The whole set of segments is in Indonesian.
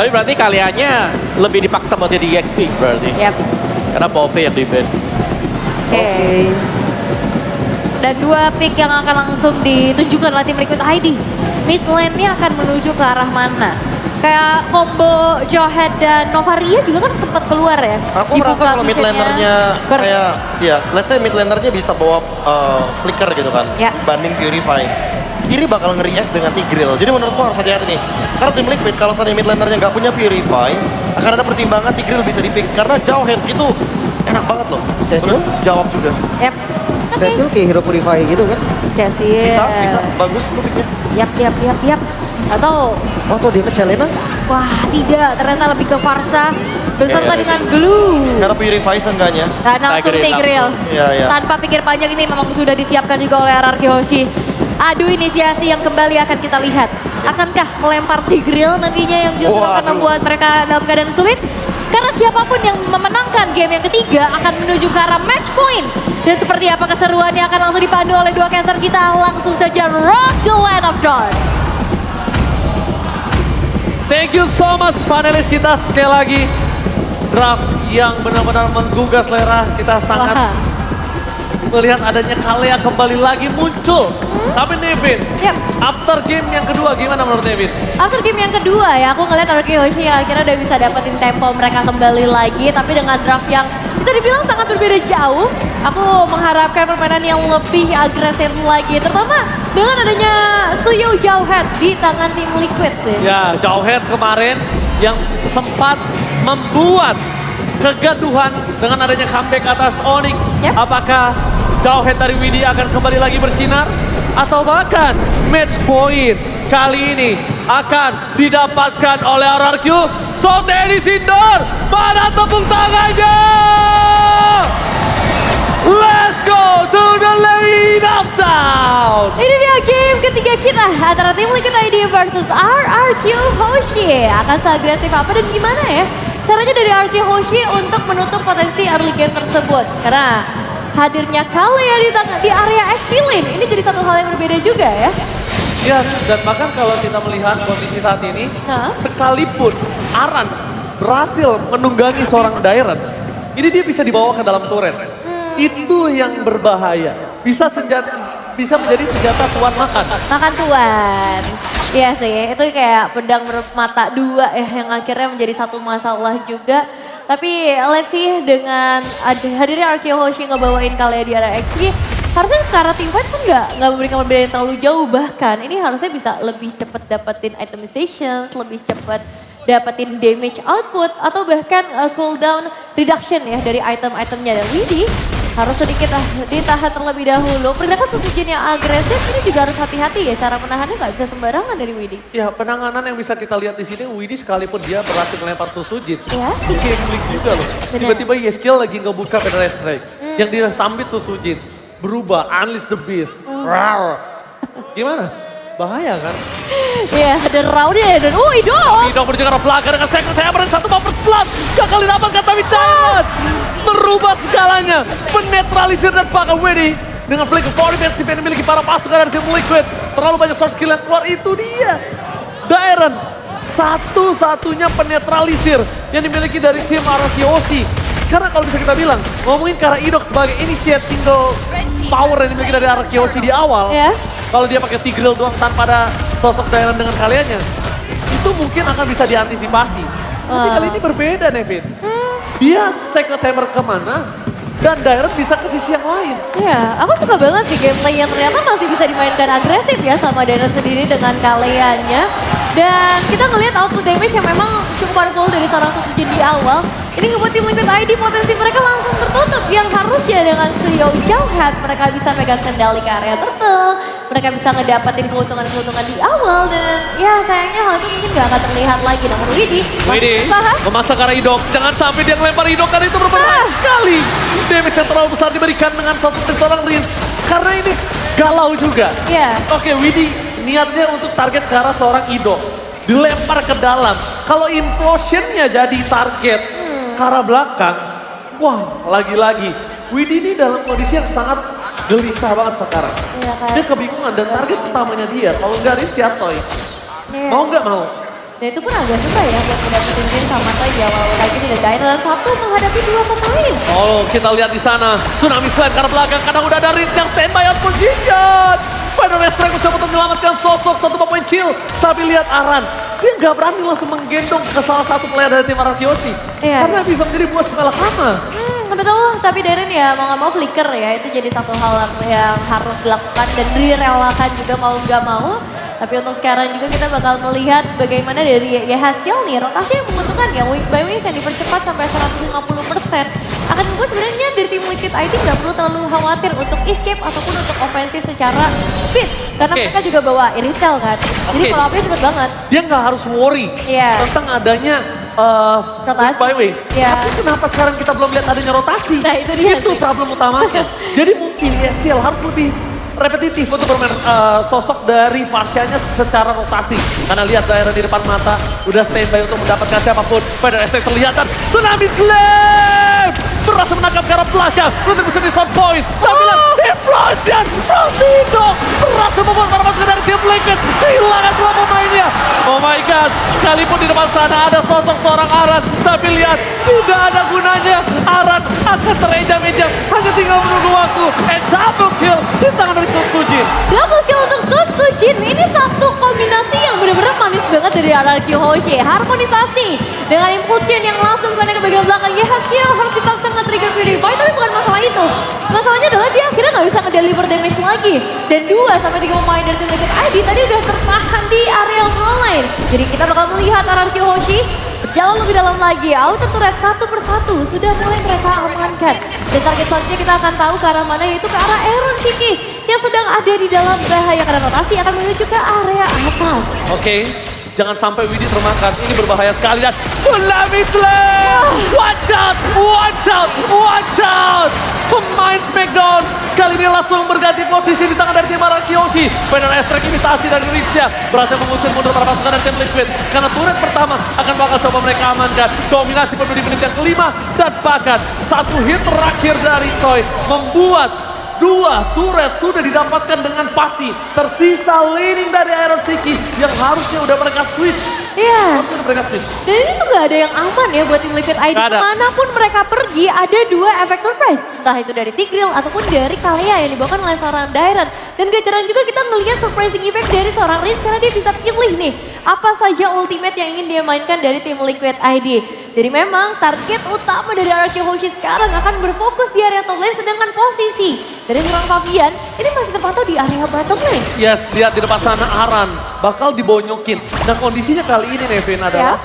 Tapi berarti kaliannya lebih dipaksa buat jadi EXP berarti. Yap. Karena Pove yang di ban. Oke. Dan 2 pick yang akan langsung ditunjukkan oleh tim Liquid ID. Mid lane-nya akan menuju ke arah mana? Kayak combo Jawhead dan Novaria juga kan sempat keluar ya. Aku Dibuka merasa kalau mid visionnya. lanernya kayak, ya let's say mid lanernya bisa bawa flicker gitu kan. Ya. Banding Purify. Ini bakal nge-react dengan Tigreal. Jadi menurutku harus hati-hati nih. Karena tim Liquid kalau seandainya mid lanernya nggak punya Purify, akan ada pertimbangan Tigreal bisa di-pick. Karena Jawhead itu enak banget loh. Cecil? Jawab juga. Yap. Oke. Cecil kayak hero purify gitu kan. Cecil. Bisa. Bagus tuh picknya. Yap. Atau, Oh tuh dia ke Selena. wah tidak, ternyata lebih ke Farsa beserta Iya. dengan Glue. Karena Purify seenggaknya. Dan langsung Tigreal Tigreal. Iya. Tanpa pikir panjang ini memang sudah disiapkan juga oleh RRQ Hoshi. Adu inisiasi yang kembali akan kita lihat. Akankah melempar Tigreal nantinya yang justru akan Waduh. membuat mereka dalam keadaan sulit? Karena siapapun yang memenangkan game yang ketiga akan menuju ke arah match point. Dan seperti apa keseruannya akan langsung dipandu oleh 2 caster kita. Langsung saja Rock the Land of Dawn. Thank you so much panelis kita sekali lagi. Draft yang benar-benar menggugah selera. Kita sangat Wah. melihat adanya Kalea kembali lagi muncul. Tapi Nevin, Yap. after game yang kedua gimana menurut Nevin? After game yang kedua ya, aku ngeliat RRQ Hoshi yang akhirnya udah bisa dapetin tempo mereka kembali lagi. Tapi dengan draft yang bisa dibilang sangat berbeda jauh. Aku mengharapkan permainan yang lebih agresif lagi. Terutama dengan adanya Suyo Jawhead di tangan tim Liquid sih. Ya, Jawhead kemarin yang sempat membuat kegaduhan dengan adanya comeback atas Onyx. Yap. Apakah Jawhead dari Widi akan kembali lagi bersinar? Atau bahkan match point kali ini akan didapatkan oleh RRQ. So Dennis Indor, mana tepuk tangannya? Let's go to the lane of town. Ini dia game ketiga kita antara tim Liquid ID versus RRQ Hoshi. Akan seagresif apa dan gimana ya caranya dari RRQ Hoshi untuk menutup potensi early game tersebut. Karena hadirnya Kalea di area XP lane ini jadi satu hal yang berbeda juga ya. Yes, dan bahkan kalau kita melihat kondisi saat ini, Hah? sekalipun Aran berhasil menunggangi seorang Dairen, ini dia bisa dibawa ke dalam turret. Itu yang berbahaya. Bisa menjadi senjata tuan makan. Makan tuan. Iya sih, itu kayak pedang bermata dua ya yang akhirnya menjadi satu masalah juga. Tapi let's see dengan hadirnya RRQ Hoshi ngebawain Kalea di area XP, harusnya secara team fight pun nggak memberikan perbedaan yang terlalu jauh. Bahkan ini harusnya bisa lebih cepat dapetin itemizations, lebih cepat dapetin damage output, atau bahkan cooldown reduction ya dari item-itemnya. Dan Widi harus sedikit ditahan terlebih dahulu. Pergerakan Susujin yang agresif ini juga harus hati-hati ya, cara menahannya nggak bisa sembarangan dari Widi. Ya, penanganan yang bisa kita lihat di sini, Widi sekalipun dia berhasil melempar Susujin, Ya. itu gambling juga loh. Benar. Tiba-tiba Yeskiel lagi ngebuka Penetra Strike, yang disambit Susujin, berubah, unleash the beast. Rawr. Gimana? Bahaya kan? Iya, ada Raudia dan Idol. Idol menuju ke arah belakang dengan second hammer dan 1 bumper splat. Gagal didapatkan tapi Diamond merubah segalanya. Menetralisir dan pakai Widi. Dengan flick of defensive yang dimiliki para pasukan dari tim Liquid. Terlalu banyak source skill yang keluar, itu dia. Dairen satu-satunya penetralisir yang dimiliki dari tim RRQ Hoshi. Karena kalau bisa kita bilang, ngomongin ke arah Idok sebagai initiate single power yang dimiliki dari RRQ Hoshi di awal. Ya. Kalau dia pakai Tigreal doang tanpa ada sosok Dairen dengan kaliannya, itu mungkin akan bisa diantisipasi. Tapi kali ini berbeda, Nevin. Dia second hammer kemana, dan Dairen bisa ke sisi yang lain. Iya, aku suka banget sih gameplay yang ternyata masih bisa dimainkan agresif ya sama Dairen sendiri dengan Kaleanya. Dan kita ngelihat output damage yang memang cukup powerful dari seorang Susujin di awal. Ini ngebuat tim Liquid ID potensi mereka langsung tertutup. Yang harusnya dengan Suyo Jawhead mereka bisa megang kendali ke area turtle. Mereka bisa ngedapetin keuntungan-keuntungan di awal. Dan ya sayangnya hal itu mungkin gak akan terlihat lagi. Namun Widi Widi memaksa ke arah Idok, jangan sampai dia ngelempar Idok karena itu berbahaya sekali. Damage yang terlalu besar diberikan dengan sosok dari seorang Rins. Karena ini galau juga. Iya. Oke, Widi niatnya untuk target ke arah seorang Idok. Dilempar ke dalam. Kalau implosionnya jadi target ke arah belakang. Wah, lagi-lagi. Widi ini dalam kondisi yang sangat gelisah banget sekarang. Iya, kayak- Dia kebingungan dan target utamanya dia. Kalau nggak Rins ya Toy. Iya. Mau nggak mau? Dan itu pun agak susah ya buat mendapatkan win sama Toy di awal lagi di Dairon satu menghadapi dua pemain. Oh, kita lihat di sana. Tsunami Slam karena belakang kadang udah ada Ritz yang standby on position. Final Strike mencoba untuk menyelamatkan sosok 1 point kill. Tapi lihat Aran, dia nggak berani langsung menggendong ke salah satu player dari tim Arkeoshi. Iya. Karena bisa menjadi buah semalakama. Betul, tapi Darren ya mau nggak mau flicker ya, itu jadi satu hal yang harus dilakukan dan direlakan juga mau nggak mau. Tapi untuk sekarang juga kita bakal melihat bagaimana dari Yehaskiel nih, rotasi yang menguntungkan ya, wings by wings yang dipercepat sampai 150%. Akan membuat sebenarnya dari tim Liquid ID nggak perlu terlalu khawatir untuk escape ataupun untuk ofensif secara speed. Karena Oke. mereka juga bawa Irisel kan, jadi Oke. follow up-nya cepet banget. Dia nggak harus worry Iya. tentang adanya Rotasi. wings by wings. Iya. Tapi kenapa sekarang kita belum lihat adanya rotasi? Nah, itu dia Itu sih. problem utamanya. Jadi mungkin ESL harus lebih repetitif untuk bermain sosok dari Fasya-nya secara rotasi. Karena lihat daerah di depan mata, udah standby untuk mendapatkan siapapun. Pada STX terlihatan, Tsunami Slam! Berhasil menangkap ke arah belakang, terus bisa di shot point. Tapi lihat, implosion from Tito! Berhasil membuat para pasukan dari tim Liquid kehilangan dua pemainnya. Oh my god, sekalipun di depan sana ada sosok seorang Aran. Tapi lihat, tidak ada gunanya. Aran akan terejam-ejam, hanya tinggal menunggu waktu. And double kill di tangan dari Sun Sujin. Double kill untuk Sun Sujin. Ini satu kombinasi yang benar-benar manis banget dari RRQ Hoshi. Harmonisasi dengan impulse chain yang langsung connect ke bagian belakang. Yehaskiel harus dipaksa nge-trigger Purify, tapi bukan masalah itu. Masalahnya adalah dia akhirnya nggak bisa nge-deliver damage lagi. Dan 2-3 pemain dari tim Liquid ID tadi udah tertahan di area front line. Jadi kita bakal melihat RRQ Hoshi berjalan lebih dalam lagi. Outer turret satu persatu sudah mulai mereka amankan. Dan target selanjutnya kita akan tahu ke arah mana, yaitu ke arah Aaron Shiki yang sedang ada di dalam bahaya karena rotasi akan menuju ke area atas. Oke, jangan sampai Widi termakan. Ini berbahaya sekali dan Tsunami Slam! Watch out! Watch out! Watch out! Pemain Smackdown kali ini langsung berganti posisi di tangan dari tim Arkeoshi. Final Strike imitasi dari Ritzia berhasil mengusir mundur para pasukan dari tim Liquid. Karena turret pertama akan bakal coba mereka amankan. Dominasi penuh di menit yang kelima dan bahkan satu hit terakhir dari Toy membuat dua turret sudah didapatkan dengan pasti. Tersisa laning dari Iron Shiki yang harusnya udah mereka switch. Iya. Harusnya udah mereka switch. Dan ini tuh gak ada yang aman ya buat tim Liquid ID. Nggak ada. Kemanapun mereka pergi ada dua efek surprise. Entah itu dari Tigreal ataupun dari Kalea yang dibawakan oleh seorang Dairon. Dan gak jarang juga kita ngelihat surprising effect dari seorang Riz karena dia bisa pilih nih apa saja ultimate yang ingin dia mainkan dari tim Liquid ID. Jadi memang target utama dari RRQ Hoshi sekarang akan berfokus di area top lane, sedangkan posisi dari seorang Fabian ini masih terpantau di area bottom lane. Yes, lihat di depan sana Aran bakal dibonyokin. Nah kondisinya kali ini Nevin adalah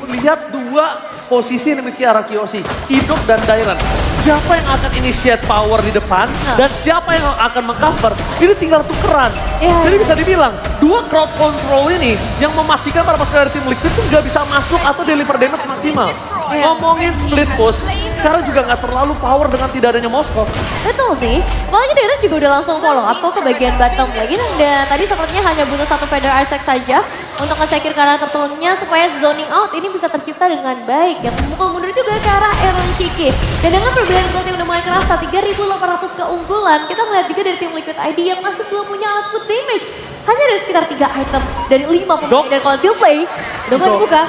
lihat dua posisi yang dimiliki Arkeoshi, Idok dan Dairon. Siapa yang akan initiate power di depan dan siapa yang akan mengcover, ini tinggal tukeran. Iya. Jadi bisa dibilang dua crowd control ini yang memastikan para pasukan dari tim Liquid itu nggak bisa masuk atau deliver damage maksimal. Iya. Ngomongin split push, sekarang juga nggak terlalu power dengan tidak adanya Moskov. Betul sih, apalagi Dairon juga udah langsung follow up ke bagian bottom lagi. Dan tadi sepertinya hanya butuh satu Feather Isaac saja untuk nge-secure karakter turunnya supaya zoning out ini bisa tercipta dengan baik. Yang memukul mundur juga ke arah Aaron Shiki. Dan dengan perbedaan gold yang udah mulai kerasa, 3.800 keunggulan, kita melihat juga dari tim Liquid ID yang masih belum punya output damage. Hanya ada sekitar 3 item dari 5 pemain Dok. dari Conceal Play. Udah mulai dibuka.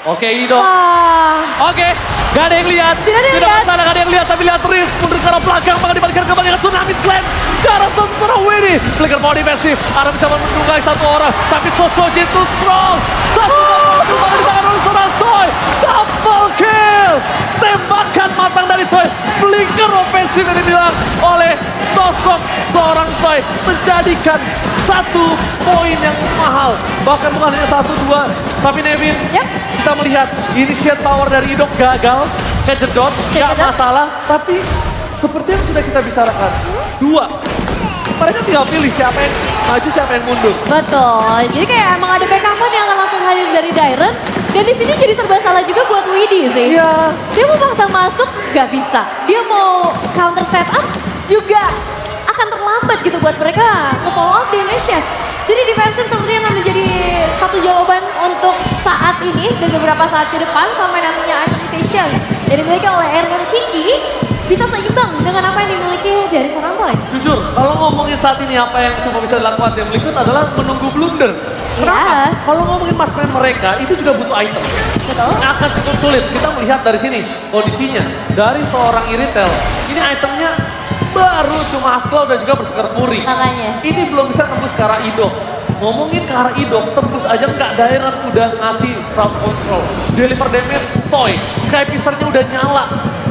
Oke Idok. Wah, Oke, gak ada yang lihat. Tidak ada yang Tidak lihat. masalah, gak ada yang lihat. Tapi lihat Riz mundur ke arah belakang. Bahkan dibalikan kembali dengan Tsunami Slam. Ke arah seorang Winnie. Flicker power defensif. Aran bisa menunggai satu orang. Tapi Sosojin too strong. Satu bakal di tangan oleh seorang Toy. Double kill. Tembakan matang dari Toy. Flicker ofensif yang dibilang oleh sosok seorang Toy. Menjadikan satu poin yang mahal. Bahkan bukan hanya 1-2. Tapi Nevin, Yap. kita melihat initiate power dari Idok gagal, kejedot, gak Kejedot. masalah. Tapi seperti yang sudah kita bicarakan, dua, mereka tinggal pilih siapa yang maju, siapa yang mundur. betul. Jadi kayak emang ada backupan yang akan langsung hadir dari Dairon. Dan di sini jadi serba salah juga buat Widi sih. Iya. Dia mau paksa masuk, gak bisa. Dia mau counter setup, juga akan terlambat gitu buat mereka nge-follow up damage-nya. Jadi defensif sepertinya akan menjadi satu jawaban untuk saat ini dan beberapa saat ke depan sampai nantinya itemization yang dimiliki oleh Aaron Shiki. bisa seimbang dengan apa yang dimiliki dari seorang Toy. Jujur, kalau ngomongin saat ini apa yang cuma bisa dilakukan tim Liquid adalah menunggu blunder. Kenapa? Iya. Kalau ngomongin marksman mereka, itu juga butuh item. Betul. Akan cukup sulit. Kita melihat dari sini kondisinya. Dari seorang Iritel, ini itemnya baru cuma Asclaw dan juga Berserker Fury. Makanya. Ini belum bisa tembus ke arah Idok. Ngomongin ke arah Idok, tembus aja nggak, Dairon udah ngasih crowd control. Deliver damage, Toy. Sky Piercer-nya udah nyala.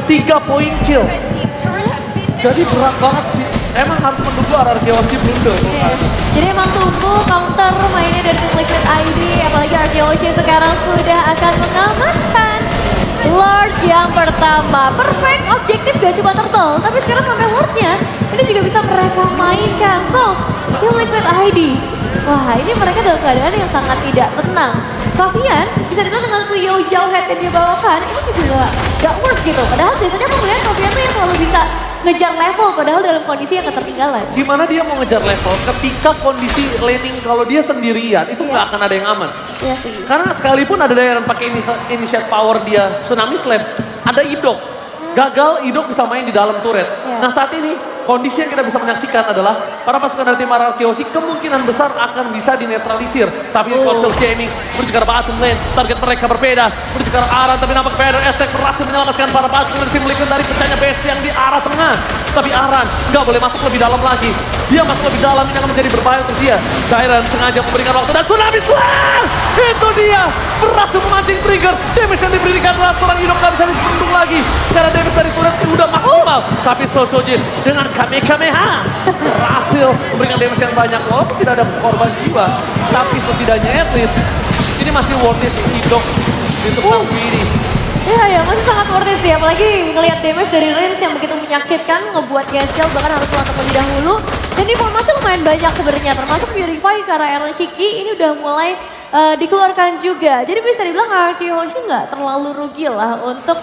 3 point kill. Jadi berat banget sih. Emang harus menunggu arah Arkeologi blunder. Iya. Jadi emang tunggu counter mainnya dari tim Liquid ID, apalagi Arkeologi sekarang sudah akan mengamankan Lord yang pertama. Perfect, objektif gak cuma turtle, tapi sekarang sampai Lordnya ini juga bisa mereka mainkan. So, tim Liquid ID, wah ini mereka dalam keadaan yang sangat tidak tenang. Fabian bisa dibilang dengan Suyo jauh head yang dia bawakan, ini juga gak worse gitu. Padahal biasanya aku melihat Fabian tuh yang selalu bisa ngejar level padahal dalam kondisi yang ketertinggalan. Gimana dia mau ngejar level ketika kondisi laning kalau dia sendirian itu nggak akan ada yang aman. Iya sih. Karena sekalipun ada yang pakai initiate power dia Tsunami Slam, ada Idok. Gagal, Idok bisa main di dalam turret. Iya. Nah saat ini kondisi yang kita bisa menyaksikan adalah para pasukan dari tim Arkeologi kemungkinan besar akan bisa dinetralisir. Tapi Console Gaming menuju ke arah bottom lane, target mereka berbeda. Menuju ke arah Aran, tapi nampak Vader Aztec berhasil menyelamatkan para pasukan dari tim Liquid dari pecahnya base yang di arah tengah. Tapi Aran nggak boleh masuk lebih dalam lagi. Dia masuk lebih dalam, ini akan menjadi berbahaya untuk dia. Dairon sengaja memberikan waktu dan Tsunami Slam! Itu dia! Berhasil memancing trigger. Damage yang diberikan adalah seorang Idok nggak bisa dibendung lagi. Karena damage dari turret udah maksimal. Tapi Soljin dengan Kamehameha berhasil memberikan damage yang banyak. Walaupun tidak ada korban jiwa. Tapi setidaknya at least ini masih worth it Idok di tempat ini. Iya ya, masih sangat worth it sih. Apalagi ngelihat damage dari Reigns yang begitu menyakitkan, ngebuat Yeskel bahkan harus pulang terlebih dahulu. Dan informasi lumayan banyak sebenarnya, termasuk Purify ke arah Aaron Chiki ini udah mulai dikeluarkan juga. Jadi bisa dibilang Arkeologi nggak terlalu rugi lah untuk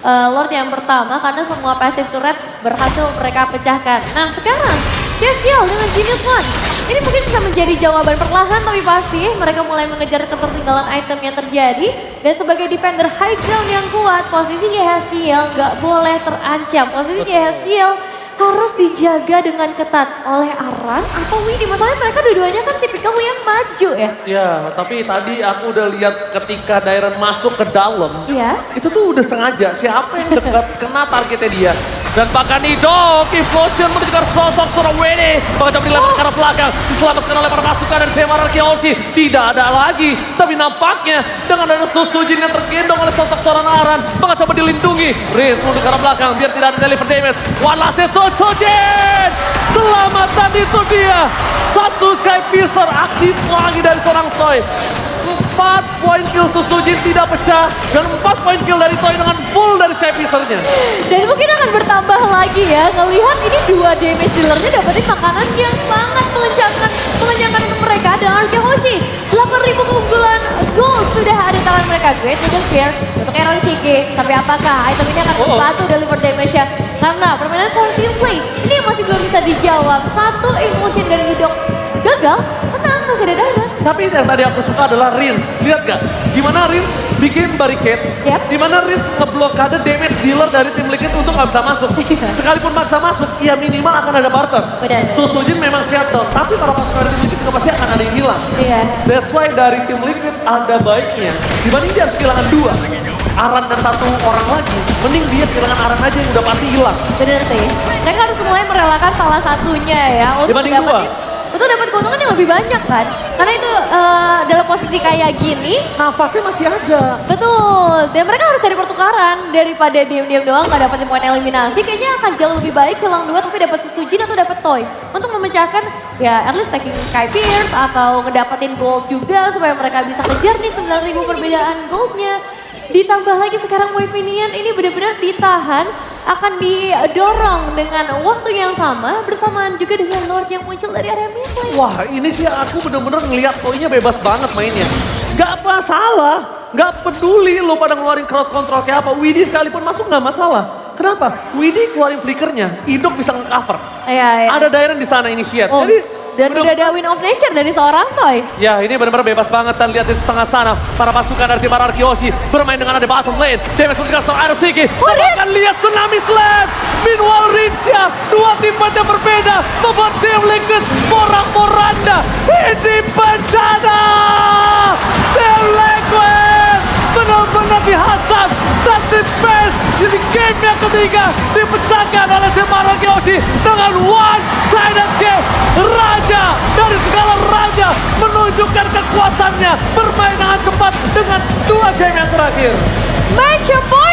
Lord yang pertama karena semua passive turret berhasil mereka pecahkan. Nah sekarang Yeskel dengan Genius One. Ini mungkin bisa menjadi jawaban perlahan tapi pasti mereka mulai mengejar ketertinggalan item yang terjadi. Dan sebagai defender high ground yang kuat, posisi Yeskel nggak boleh terancam. Posisi Yeskel harus dijaga dengan ketat oleh Aran atau Windy. Masalahnya mereka dua-duanya kan tipikal yang maju ya. Ya, tapi tadi aku udah lihat ketika Dairon masuk ke dalam. Iya. Itu tuh udah sengaja siapa yang dekat kena targetnya dia. Dan bahkan Idok, Implosion menuju ke sosok seorang Windy. Bahkan coba dilempar ke arah belakang. Diselamatkan oleh para pasukan dari Semar Arkeologi. Tidak ada lagi. Tapi nampaknya dengan ada Sutsujin yang tergendong oleh sosok seorang Aran. Bahkan coba dilindungi. Reigns menuju ke arah belakang biar tidak ada deliver damage. One last hit Sutsujin. Selamatan itu dia. Satu Sky Piercer aktif lagi dari seorang Toy. 4 point kill Sutsujin tidak pecah. Dan 4 point kill dari Toy dengan full dari Sky Piercer-nya. Dan mungkin akan bertambah lagi ya. Ngelihat ini dua damage dealer-nya dapetin makanan yang sangat mengenyangkan untuk mereka. Dan Arkeologi 8.000 keunggulan gold sudah ada di tangan mereka. Great Dragon Spear untuk Aaron Shiki. Tapi apakah item ini akan membantu deliver damage-nya? Karena permainan conceal play ini yang masih belum bisa dijawab. Satu impulsion dari Idok gagal, tenang masih ada Dairon. Tapi yang tadi aku suka adalah Reigns. Lihat gak? Gimana Reigns bikin barricade. Yep. Dimana Reigns ngeblokade damage dealer dari tim Liquid untuk gak bisa masuk. Sekalipun maksa masuk, ya minimal akan ada barter. Benar. Sutsujin memang shuttle, tapi para pasukan dari tim Liquid juga pasti akan ada yang hilang. Iya. That's why dari tim Liquid ada baiknya. Dibanding dia harus kehilangan 2. Aran dan 1 orang lagi, mending dia kehilangan Aran aja yang udah pasti hilang. Bener sih. Mereka harus mulai merelakan salah satunya ya. Untuk Dibanding betul dapat keuntungan yang lebih banyak kan. Karena itu dalam posisi kayak gini. Nafasnya masih ada. Betul. Dan mereka harus cari pertukaran. Daripada diam-diam doang gak dapat poin eliminasi. Kayaknya akan jauh lebih baik hilang 2 tapi dapat Sutsujin atau dapat Toy. Untuk memecahkan ya at least taking Sky Pierce atau ngedapetin gold juga. Supaya mereka bisa kejar nih 9.000 perbedaan goldnya. Ditambah lagi sekarang wave minion ini benar-benar ditahan, akan didorong dengan waktu yang sama bersamaan juga dengan Lord yang muncul dari area mid lane. Wah ini sih aku bener-bener ngeliat Toy-nya bebas banget mainnya. Gak masalah, gak peduli lo pada ngeluarin crowd control kayak apa. Widdy sekalipun masuk gak masalah. Kenapa? Widdy keluarin flickernya, Idok bisa nge-cover. Iya. Ada Dairon di sana initiate. Oh, Jadi Dan udah ada win of nature dari seorang Toy. Ya, ini benar-benar bebas banget dan lihat di setengah sana. Para pasukan dari tim Arkeoshi bermain dengan ada bottom lane. Damage untuk Gaston Iron Siki. Bahkan lihat tsunami slam. Meanwhile Rinsya, dua tim yang berbeda. Membuat tim Liquid porak-poranda. Ini bencana. Tim Liquid benar-benar dihantam. Dan di base, jadi game yang ketiga dipecahkan oleh tim Arkeoshi dengan one-sided game. Raja dari segala raja menunjukkan kekuatannya bermain dengan cepat dengan dua game yang terakhir. Match point